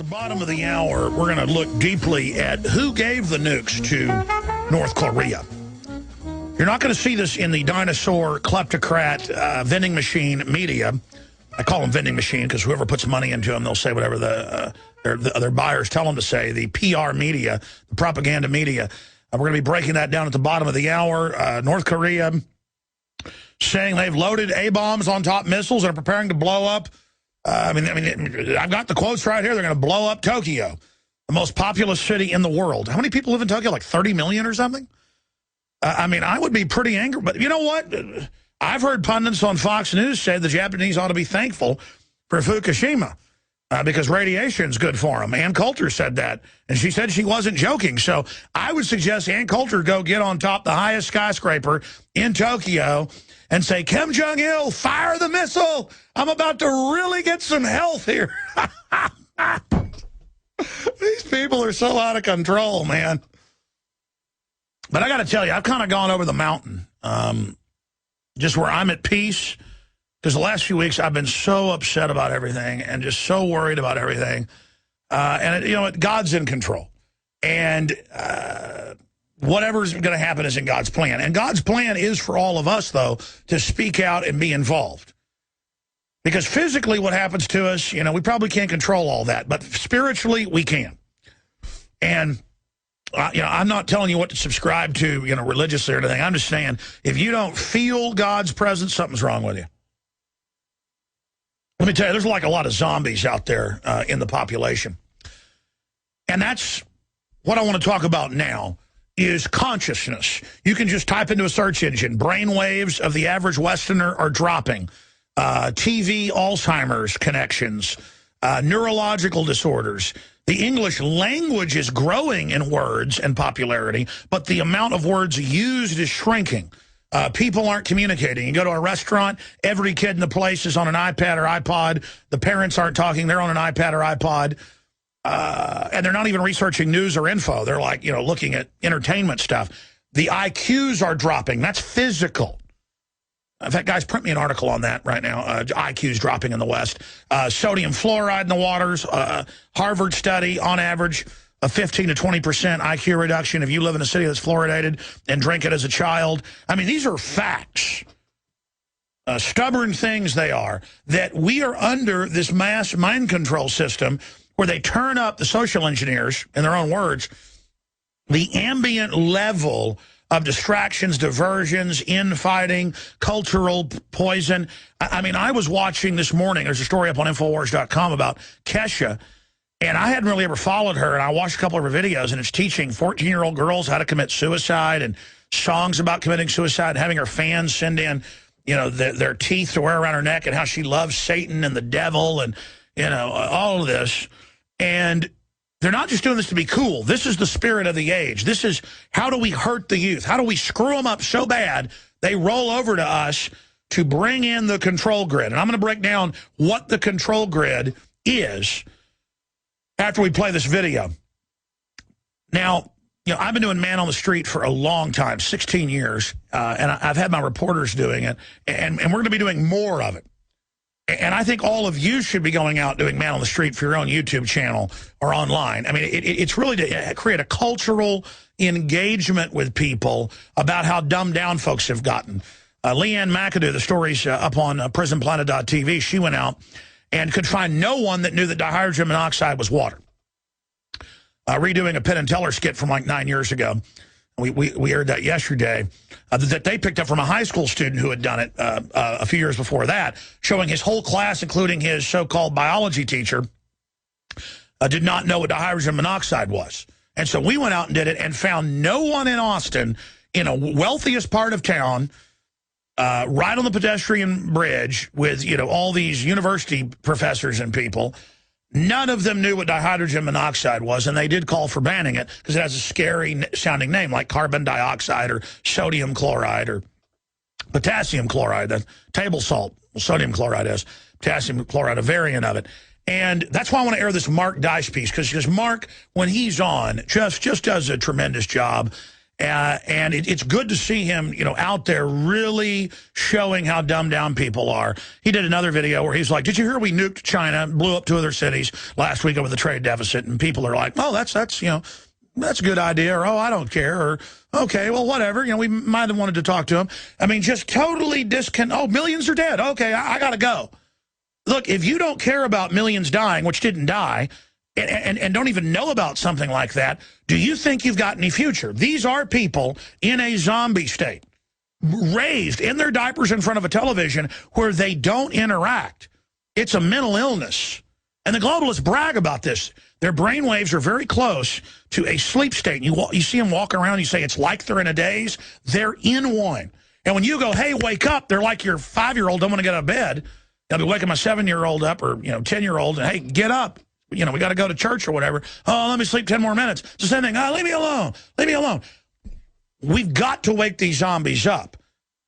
bottom of the hour, we're going to look deeply at who gave the nukes to North Korea. You're not going to see this in the dinosaur kleptocrat vending machine media. I call them vending machine because whoever puts money into them, they'll say whatever their buyers tell them to say. The PR media, the propaganda media. We're going to be breaking that down at the bottom of the hour. North Korea saying they've loaded A-bombs on top missiles and are preparing to blow up. I mean, I've got the quotes right here. They're going to blow up Tokyo, the most populous city in the world. How many people live in Tokyo? Like 30 million or something? I mean, I would be pretty angry. But you know what? I've heard pundits on Fox News say the Japanese ought to be thankful for Fukushima because radiation is good for them. Ann Coulter said that, and she said she wasn't joking. So I would suggest Ann Coulter go get on top the highest skyscraper in Tokyo and say, Kim Jong-il, fire the missile. I'm about to really get some health here. These people are so out of control, man. But I got to tell you, I've kind of gone over the mountain, just where I'm at peace, because the last few weeks I've been so upset about everything and just so worried about everything. And, you know what? God's in control. And whatever's going to happen is in God's plan. And God's plan is for all of us, though, to speak out and be involved. Because physically what happens to us, you know, we probably can't control all that. But spiritually, we can. And you know, I'm not telling you what to subscribe to, you know, religiously or anything. I'm just saying, if you don't feel God's presence, something's wrong with you. Let me tell you, there's like a lot of zombies out there in the population. And that's what I want to talk about now is consciousness. You can just type into a search engine, brain waves of the average Westerner are dropping. TV Alzheimer's connections, neurological disorders. The English language is growing in words and popularity, but the amount of words used is shrinking. People aren't communicating. You go to a restaurant, every kid in the place is on an iPad or iPod. The parents aren't talking. They're on an iPad or iPod. And they're not even researching news or info. They're like, you know, looking at entertainment stuff. The IQs are dropping. That's physical. In fact, guys, print me an article on that right now. IQ's dropping in the West. Sodium fluoride in the waters. Harvard study, on average, a 15 to 20% IQ reduction if you live in a city that's fluoridated and drink it as a child. I mean, these are facts. Stubborn things they are. That we are under this mass mind control system where they turn up the social engineers, in their own words, the ambient level of distractions, diversions, infighting, cultural poison. I mean, I was watching this morning, there's a story up on Infowars.com about Kesha, and I hadn't really ever followed her, and I watched a couple of her videos, and it's teaching 14-year-old girls how to commit suicide and songs about committing suicide and having her fans send in, you know, their teeth to wear around her neck and how she loves Satan and the devil and, you know, all of this. And they're not just doing this to be cool. This is the spirit of the age. This is how do we hurt the youth? How do we screw them up so bad they roll over to us to bring in the control grid? And I'm going to break down what the control grid is after we play this video. Now, you know, I've been doing Man on the Street for a long time, 16 years, and I've had my reporters doing it, and we're going to be doing more of it. And I think all of you should be going out doing Man on the Street for your own YouTube channel or online. I mean, it's really to create a cultural engagement with people about how dumbed down folks have gotten. Leanne McAdoo, the story's up on prisonplanet.tv. She went out and could find no one that knew that dihydrogen monoxide was water. Redoing a Penn and Teller skit from like 9 years ago. We aired that yesterday, that they picked up from a high school student who had done it a few years before that, showing his whole class, including his so-called biology teacher, did not know what dihydrogen monoxide was. And so we went out and did it and found no one in Austin, in a wealthiest part of town, right on the pedestrian bridge with, you know, all these university professors and people. None of them knew what dihydrogen monoxide was, and they did call for banning it because it has a scary-sounding name like carbon dioxide or sodium chloride or potassium chloride, the table salt. Well, sodium chloride is. Potassium chloride, a variant of it. And that's why I want to air this Mark Dice piece, because Mark, when he's on, just does a tremendous job. And it's good to see him, out there really showing how dumbed down people are. He did another video where he's like, did you hear we nuked China, blew up 2 other cities last week over the trade deficit? And people are like, oh, that's a good idea. Or, oh, I don't care. Or, okay, well, whatever. We might have wanted to talk to him. I mean, just totally oh, millions are dead. Okay, I got to go. Look, if you don't care about millions dying, which didn't die, and don't even know about something like that, do you think you've got any future? These are people in a zombie state, raised in their diapers in front of a television where they don't interact. It's a mental illness. And the globalists brag about this. Their brain waves are very close to a sleep state. You see them walk around, you say it's like they're in a daze. They're in one. And when you go, hey, wake up, they're like your 5-year-old don't want to get out of bed. I'll be waking my 7-year-old up or 10-year-old, and hey, get up. We got to go to church or whatever. Oh, let me sleep 10 more minutes. It's the same thing. Oh, leave me alone. Leave me alone. We've got to wake these zombies up.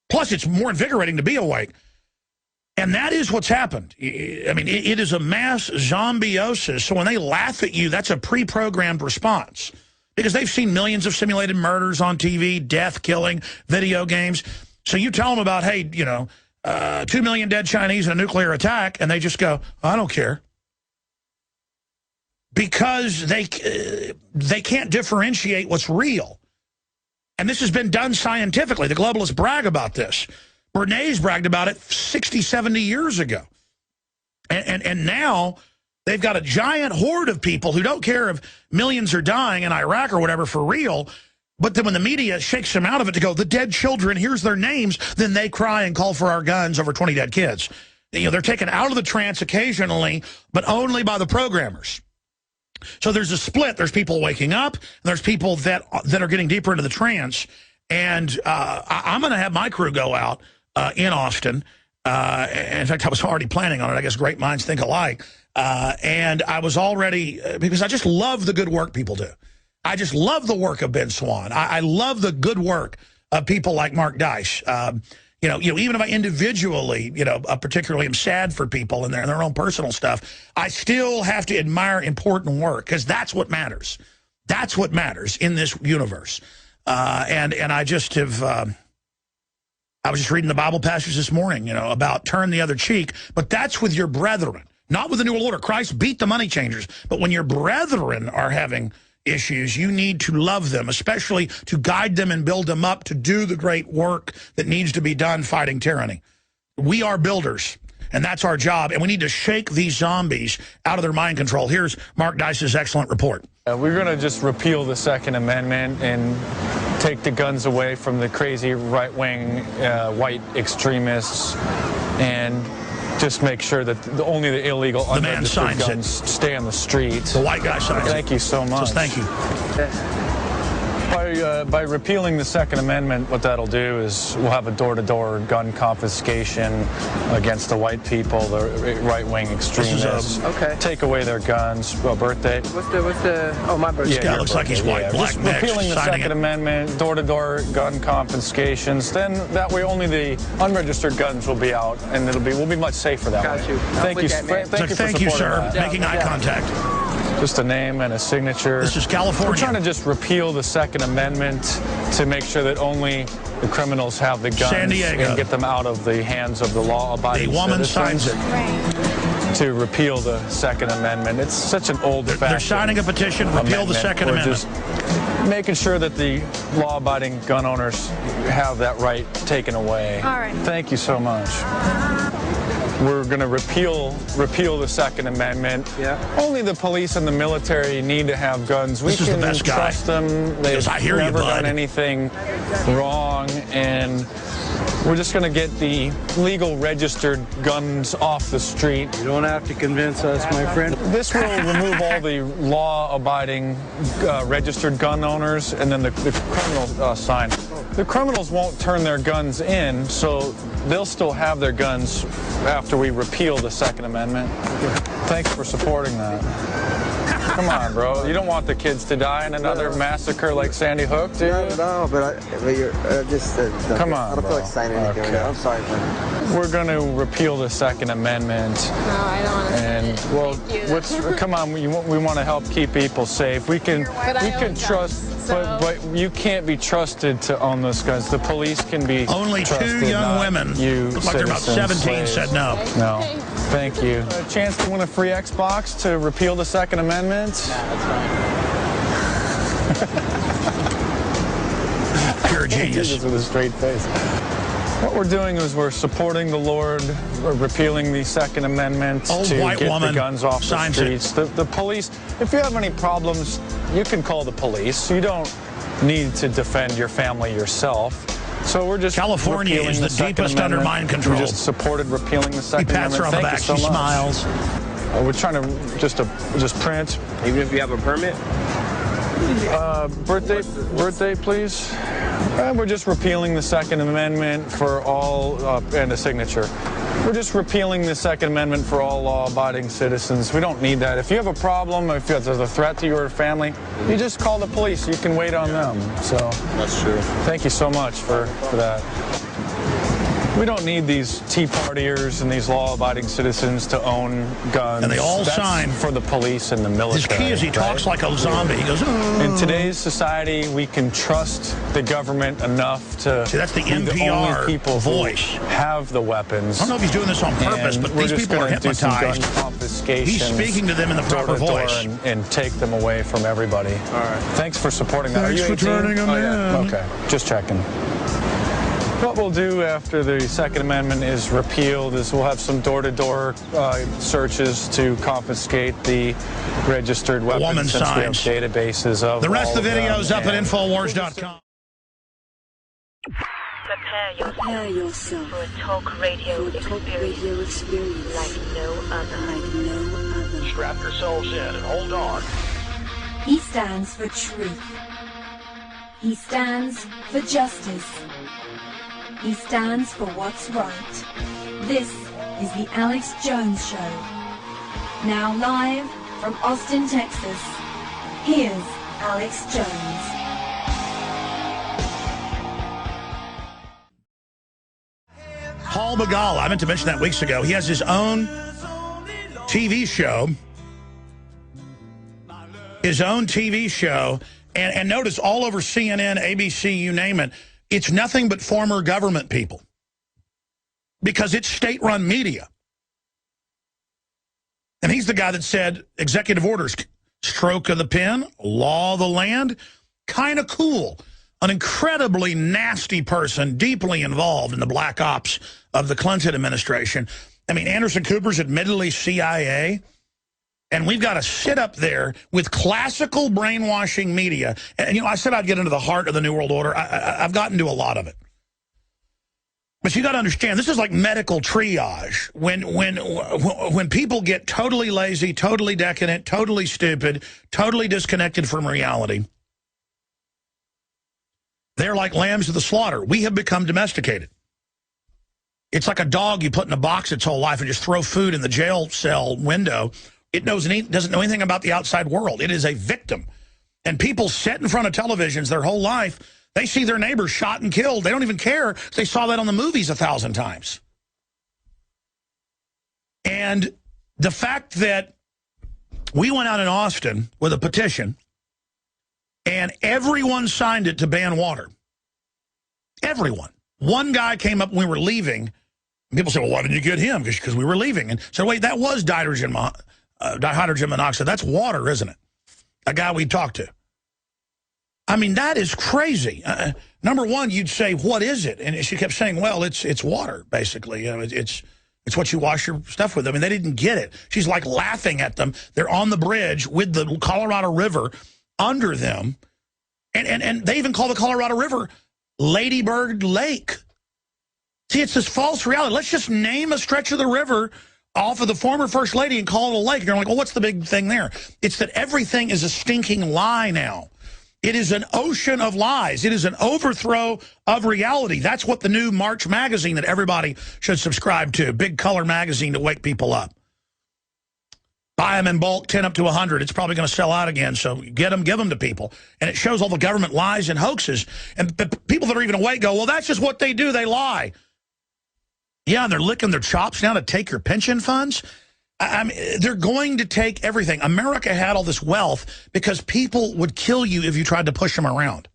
Plus, it's more invigorating to be awake. And that is what's happened. I mean, it is a mass zombiosis. So when they laugh at you, that's a pre-programmed response. Because they've seen millions of simulated murders on TV, death, killing, video games. So you tell them about, hey, 2 million dead Chinese in a nuclear attack, and they just go, I don't care. Because they can't differentiate what's real. And this has been done scientifically. The globalists brag about this. Bernays bragged about it 60, 70 years ago. And now they've got a giant horde of people who don't care if millions are dying in Iraq or whatever for real, but then when the media shakes them out of it to go, the dead children, here's their names, then they cry and call for our guns over 20 dead kids. They're taken out of the trance occasionally, but only by the programmers. So there's a split. There's people waking up, and there's people that are getting deeper into the trance. And I'm going to have my crew go out in Austin. In fact, I was already planning on it. I guess great minds think alike. And I was already, because I just love the good work people do. I just love the work of Ben Swann. I love the good work of people like Mark Dice. Even if I individually, particularly am sad for people and their own personal stuff, I still have to admire important work because that's what matters. That's what matters in this universe. And I just have, I was just reading the Bible passage this morning, about turn the other cheek, but that's with your brethren, not with the New World Order. Christ beat the money changers, but when your brethren are having issues, you need to love them, especially to guide them and build them up to do the great work that needs to be done fighting tyranny. We are builders, and that's our job, and we need to shake these zombies out of their mind control. Here's Mark Dice's excellent report. We're going to just repeal the Second Amendment and take the guns away from the crazy right-wing white extremists and just make sure that only the illegal unregistered guns stay on the street. The white guy signs it. Thank you so much. So thank you. By repealing the Second Amendment, what that'll do is we'll have a door-to-door gun confiscation against the white people, the right-wing extremists. Okay. Take away their guns. Well, birthday. What's the? Oh, my birthday. Yeah, looks like he's white, black, just mixed, repealing the Second Amendment, door-to-door gun confiscations. Then that way, only the unregistered guns will be out, and we'll be much safer that way. Got you. Thank you. Thank you, sir. Making eye contact. Just a name and a signature. This is California. We're trying to just repeal the Second Amendment to make sure that only the criminals have the guns San Diego. and get them out of the hands of the law-abiding citizens. The woman signs it. To repeal the Second Amendment. It's such an old-fashioned They're signing a petition to repeal the Second Amendment. Just making sure that the law-abiding gun owners have that right taken away. All right. Thank you so much. We're going to repeal the Second Amendment. Yeah. Only the police and the military need to have guns. We can trust them. They've never done anything wrong, and we're just going to get the legal registered guns off the street. You don't have to convince us, my friend. This will remove all the law-abiding registered gun owners and then the criminal sign. The criminals won't turn their guns in, so they'll still have their guns after we repeal the Second Amendment. Thanks for supporting that. Come on, bro. You don't want the kids to die in another massacre like Sandy Hook, do you? Not at all, but you're just... Come on, I don't feel like signing anything right now. I'm sorry, man. We're going to repeal the Second Amendment. No, I don't want to. And, well, come on, we want to help keep people safe. We can trust... But you can't be trusted to own those guns. The police can be Only trusted, 2 young not women, you look like they're about citizens, 17, slaves. said no. No. Thank you. A chance to win a free Xbox to repeal the Second Amendment? Nah, that's fine. Pure genius. Just with a straight face. What we're doing is we're supporting the Lord, we're repealing the Second Amendment Old to white get woman the guns off the signs it. streets. The police, if you have any problems, you can call the police. You don't need to defend your family yourself. So we're just California repealing is the Second deepest under Amendment. mind control. We just supported repealing the He Second pats her on Amendment. the back. Thank She you so much. smiles. We're trying to just print. Even if you have a permit? Birthday, please. We're just repealing the Second Amendment for all, and a signature. We're just repealing the Second Amendment for all law-abiding citizens. We don't need that. If you have a problem, if there's a threat to your family, you just call the police. You can wait on them. So That's true. thank you so much for that. We don't need these Tea Partiers and these law-abiding citizens to own guns. And they all That's sign. for the police and the military. His key is he talks like a zombie. He goes, In today's society, we can trust the government enough to See, that's the be the NPR only people voice. who have the weapons. I don't know if he's doing this on purpose, And but we're these just people are gonna do some gun hypnotized. confiscations, He's speaking to them in the door proper to door voice. and take them away from everybody. All right. Thanks for supporting that. Thanks Are you for 18? turning him in. Okay, just checking. What we'll do after the Second Amendment is repealed is we'll have some door-to-door searches to confiscate the registered woman weapons since we have signs. databases of The rest all of the them, video's up at and Infowars.com. Prepare yourself for a talk radio experience like no other. Strap yourselves in and hold on. He stands for truth. He stands for justice. He stands for what's right. This is the Alex Jones Show. Now live from Austin, Texas, here's Alex Jones. Paul Begala, I meant to mention that weeks ago. He has his own TV show. And notice all over CNN, ABC, you name it, it's nothing but former government people. Because it's state-run media. And he's the guy that said executive orders, stroke of the pen, law of the land, kind of cool. An incredibly nasty person, deeply involved in the black ops of the Clinton administration. I mean, Anderson Cooper's admittedly CIA. And we've got to sit up there with classical brainwashing media. And, you know, I said I'd get into the heart of the New World Order. I've gotten to a lot of it. But you got to understand, this is like medical triage. When people get totally lazy, totally decadent, totally stupid, totally disconnected from reality, they're like lambs to the slaughter. We have become domesticated. It's like a dog you put in a box its whole life and just throw food in the jail cell window. It doesn't know anything about the outside world. It is a victim. And people sit in front of televisions their whole life. They see their neighbors shot and killed. They don't even care. They saw that on the movies 1,000 times. And the fact that we went out in Austin with a petition and everyone signed it to ban water. Everyone. One guy came up when we were leaving. And people said, well, why didn't you get him? Because we were leaving. And so, wait, that was dihydrogen monoxide. That's water, isn't it? A guy we talked to. I mean, that is crazy. Number one, you'd say, what is it? And she kept saying, well, it's water, basically. You know, it's what you wash your stuff with. I mean, they didn't get it. She's like laughing at them. They're on the bridge with the Colorado River under them. And they even call the Colorado River Lady Bird Lake. See, it's this false reality. Let's just name a stretch of the river off of the former First Lady and call it a lake. And you're like, well, what's the big thing there? It's that everything is a stinking lie now. It is an ocean of lies. It is an overthrow of reality. That's what the new March magazine that everybody should subscribe to, big color magazine to wake people up. Buy them in bulk, 10 up to 100. It's probably going to sell out again, so get them, give them to people. And it shows all the government lies and hoaxes. And people that are even awake go, well, that's just what they do. They lie. Yeah, and they're licking their chops now to take your pension funds. I mean, they're going to take everything. America had all this wealth because people would kill you if you tried to push them around.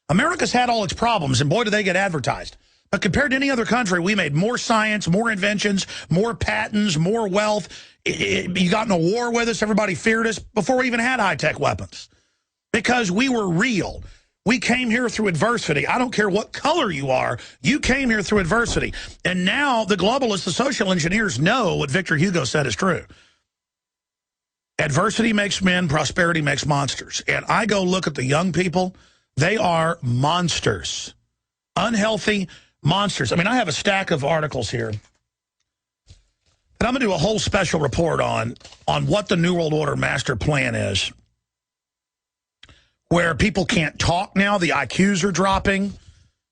America's had all its problems, and boy, do they get advertised. But compared to any other country, we made more science, more inventions, more patents, more wealth. You got in a war with us. Everybody feared us before we even had high-tech weapons because we were real. We came here through adversity. I don't care what color you are. You came here through adversity. And now the globalists, the social engineers know what Victor Hugo said is true. Adversity makes men, prosperity makes monsters. And I go look at the young people. They are monsters. Unhealthy monsters. I mean, I have a stack of articles here. And I'm going to do a whole special report on what the New World Order master plan is. Where people can't talk now, the IQs are dropping,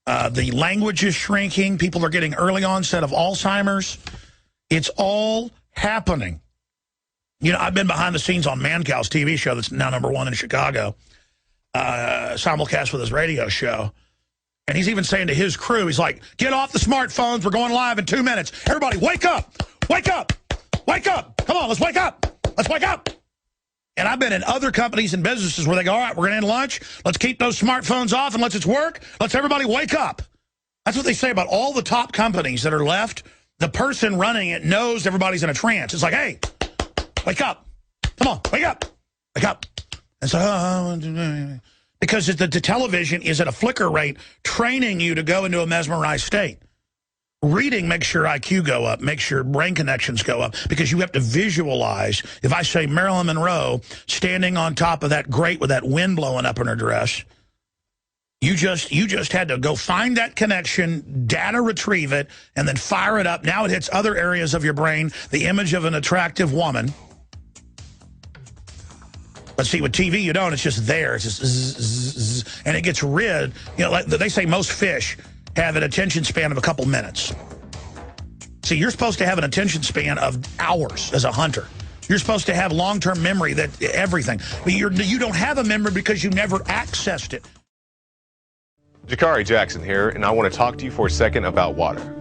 the language is shrinking, people are getting early onset of Alzheimer's. It's all happening. You know, I've been behind the scenes on Mancow's TV show that's now #1 in Chicago, simulcast with his radio show. And he's even saying to his crew, he's like, get off the smartphones, we're going live in 2 minutes. Everybody, wake up, wake up, wake up. Come on, let's wake up, let's wake up. And I've been in other companies and businesses where they go, all right, we're going to end lunch. Let's keep those smartphones off and let's it work. Let's everybody wake up. That's what they say about all the top companies that are left. The person running it knows everybody's in a trance. It's like, hey, wake up. Come on, wake up. Wake up. And so, because the television is at a flicker rate, training you to go into a mesmerized state. Reading makes your IQ go up, makes your brain connections go up, because you have to visualize. If I say Marilyn Monroe standing on top of that grate with that wind blowing up in her dress, you just had to go find that connection, data retrieve it, and then fire it up. Now it hits other areas of your brain, the image of an attractive woman. But see, with TV, you don't. It's just there. It's just zzz, and it gets rid. You know, like they say most fish have an attention span of a couple minutes. See, you're supposed to have an attention span of hours as a hunter. You're supposed to have long-term memory, that everything. But you don't have a memory because you never accessed it. Jakari Jackson here, and I want to talk to you for a second about water.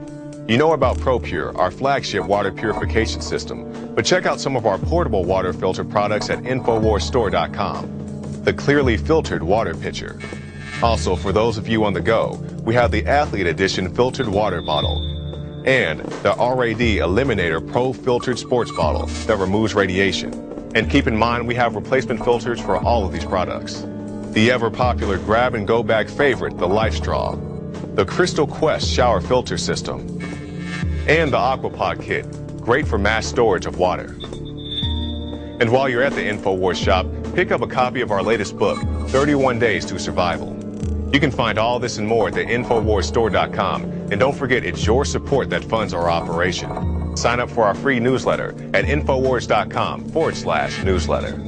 You know about ProPure, our flagship water purification system, but check out some of our portable water filter products at InfoWarsStore.com. The clearly filtered water pitcher. Also, for those of you on the go, we have the Athlete Edition filtered water bottle and the RAD Eliminator Pro filtered sports bottle that removes radiation. And keep in mind, we have replacement filters for all of these products. The ever-popular grab-and-go bag favorite, the Life Straw, the Crystal Quest shower filter system, and the Aquapod kit, great for mass storage of water. And while you're at the InfoWars shop, pick up a copy of our latest book, 31 Days to Survival. You can find all this and more at the InfoWarsStore.com. And don't forget, it's your support that funds our operation. Sign up for our free newsletter at InfoWars.com/newsletter.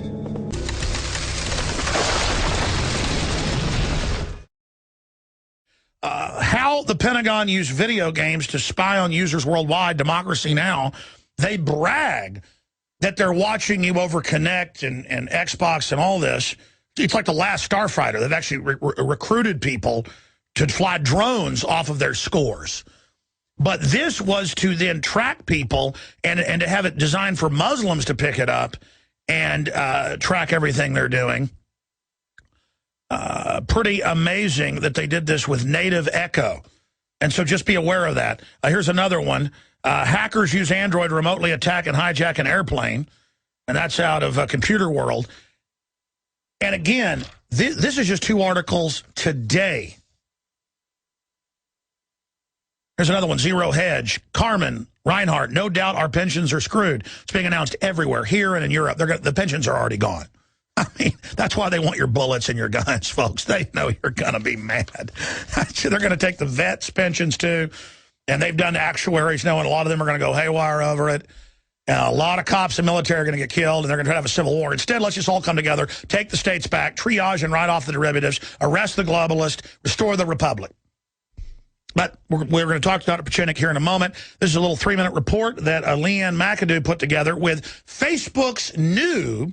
How the Pentagon used video games to spy on users worldwide, Democracy Now!, they brag that they're watching you over Kinect and Xbox and all this. It's like the last Starfighter. They've actually recruited people to fly drones off of their scores. But this was to then track people and to have it designed for Muslims to pick it up and track everything they're doing. Pretty amazing that they did this with Native Echo. And so just be aware of that. Here's another one. Hackers use Android to remotely attack and hijack an airplane. And that's out of Computer World. And again, this is just 2 articles today. Here's another one, Zero Hedge. Carmen Reinhardt, no doubt our pensions are screwed. It's being announced everywhere, here and in Europe. The pensions are already gone. I mean, that's why they want your bullets and your guns, folks. They know you're going to be mad. They're going to take the vets' pensions, too. And they've done actuaries knowing a lot of them are going to go haywire over it. A lot of cops and military are going to get killed, and they're going to have a civil war. Instead, let's just all come together, take the states back, triage and write off the derivatives, arrest the globalists, restore the republic. But we're going to talk to Dr. Pachinik here in a moment. This is a little 3-minute report that Leanne McAdoo put together with Facebook's new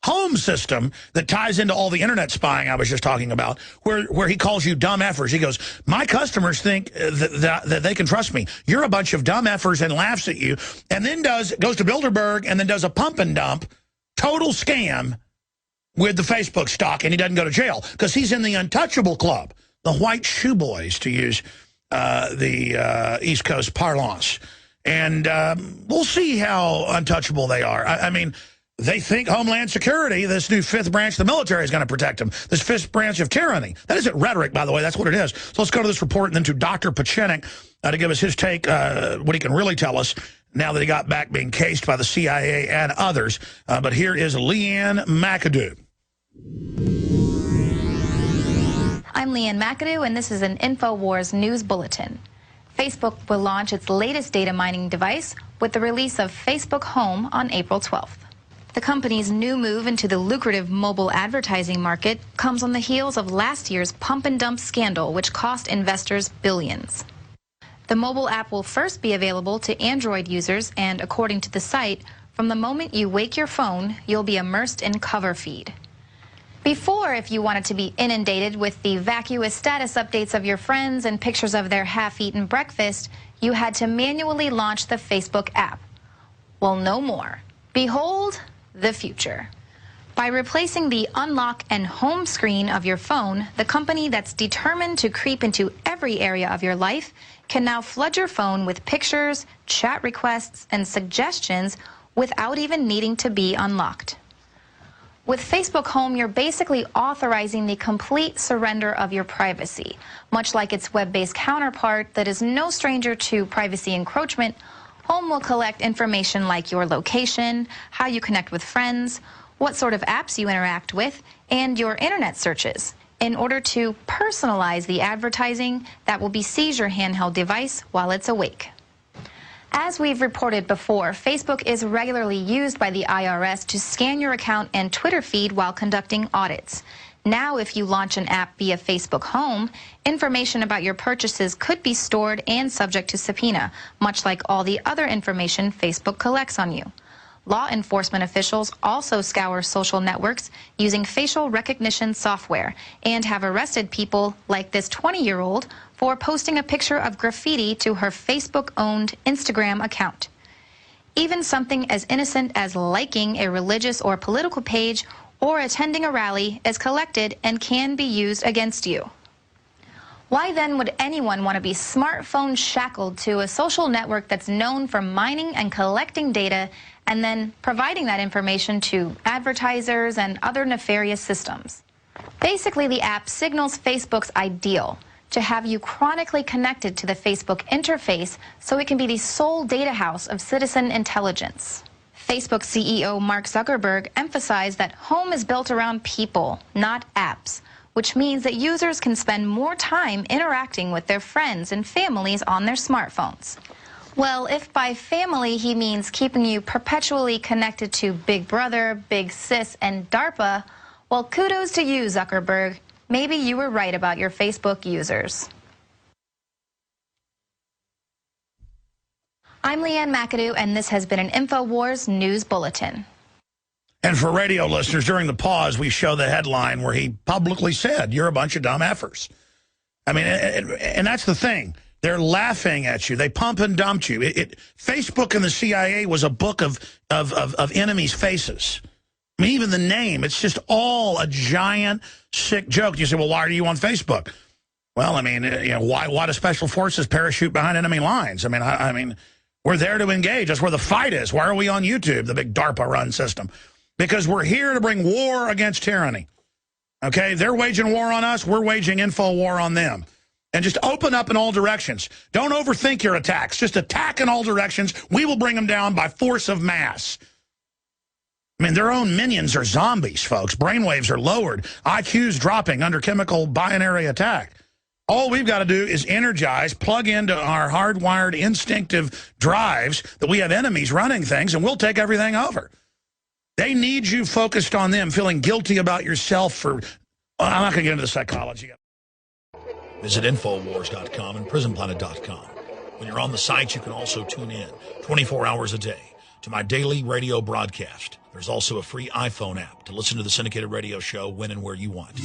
home system that ties into all the internet spying I was just talking about, where he calls you dumb effers. He goes, my customers think that they can trust me. You're a bunch of dumb effers, and laughs at you, and then goes to Bilderberg and then does a pump and dump, total scam with the Facebook stock, and he doesn't go to jail because he's in the untouchable club, the white shoe boys, to use the East Coast parlance. And we'll see how untouchable they are. I mean, they think Homeland Security, this new fifth branch of the military, is going to protect them. This fifth branch of tyranny. That isn't rhetoric, by the way. That's what it is. So let's go to this report and then to Dr. Pachinik to give us his take, what he can really tell us now that he got back being cased by the CIA and others. But here is Leanne McAdoo. I'm Leanne McAdoo, and this is an InfoWars News Bulletin. Facebook will launch its latest data mining device with the release of Facebook Home on April 12th. The company's new move into the lucrative mobile advertising market comes on the heels of last year's pump and dump scandal, which cost investors billions. The mobile app will first be available to Android users, and according to the site, from the moment you wake your phone, you'll be immersed in cover feed. Before, if you wanted to be inundated with the vacuous status updates of your friends and pictures of their half-eaten breakfast, you had to manually launch the Facebook app. Well, no more. Behold the future. By replacing the unlock and home screen of your phone, the company that's determined to creep into every area of your life can now flood your phone with pictures, chat requests, and suggestions without even needing to be unlocked. With Facebook Home, you're basically authorizing the complete surrender of your privacy. Much like its web-based counterpart that is no stranger to privacy encroachment, Home will collect information like your location, how you connect with friends, what sort of apps you interact with, and your internet searches in order to personalize the advertising that will besiege your handheld device while it's awake. As we've reported before, Facebook is regularly used by the IRS to scan your account and Twitter feed while conducting audits. Now, if you launch an app via Facebook Home, information about your purchases could be stored and subject to subpoena, much like all the other information Facebook collects on you. Law enforcement officials also scour social networks using facial recognition software and have arrested people like this 20-year-old for posting a picture of graffiti to her Facebook-owned Instagram account. Even something as innocent as liking a religious or political page or attending a rally is collected and can be used against you. Why then would anyone want to be smartphone shackled to a social network that's known for mining and collecting data and then providing that information to advertisers and other nefarious systems? Basically, the app signals Facebook's ideal to have you chronically connected to the Facebook interface so it can be the sole data house of citizen intelligence. Facebook CEO Mark Zuckerberg emphasized that Home is built around people, not apps, which means that users can spend more time interacting with their friends and families on their smartphones. Well, if by family he means keeping you perpetually connected to Big Brother, Big Sis, and DARPA, well, kudos to you, Zuckerberg. Maybe you were right about your Facebook users. I'm Leanne McAdoo, and this has been an InfoWars News Bulletin. And for radio listeners, during the pause, we show the headline where he publicly said, you're a bunch of dumb effers. I mean, and that's the thing. They're laughing at you. They pump and dumped you. Facebook and the CIA was a book of enemies' faces. I mean, even the name, it's just all a giant, sick joke. You say, well, why are you on Facebook? Well, I mean, you know, why do special forces parachute behind enemy lines? I mean, we're there to engage. That's where the fight is. Why are we on YouTube, the big DARPA-run system? Because we're here to bring war against tyranny. Okay? They're waging war on us. We're waging info war on them. And just open up in all directions. Don't overthink your attacks. Just attack in all directions. We will bring them down by force of mass. I mean, their own minions are zombies, folks. Brainwaves are lowered. IQ's dropping under chemical binary attack. All we've got to do is energize, plug into our hardwired instinctive drives that we have enemies running things, and we'll take everything over. They need you focused on them, feeling guilty about yourself for... Well, I'm not going to get into the psychology of it. Visit Infowars.com and PrisonPlanet.com. When you're on the site, you can also tune in 24 hours a day to my daily radio broadcast. There's also a free iPhone app to listen to the syndicated radio show when and where you want.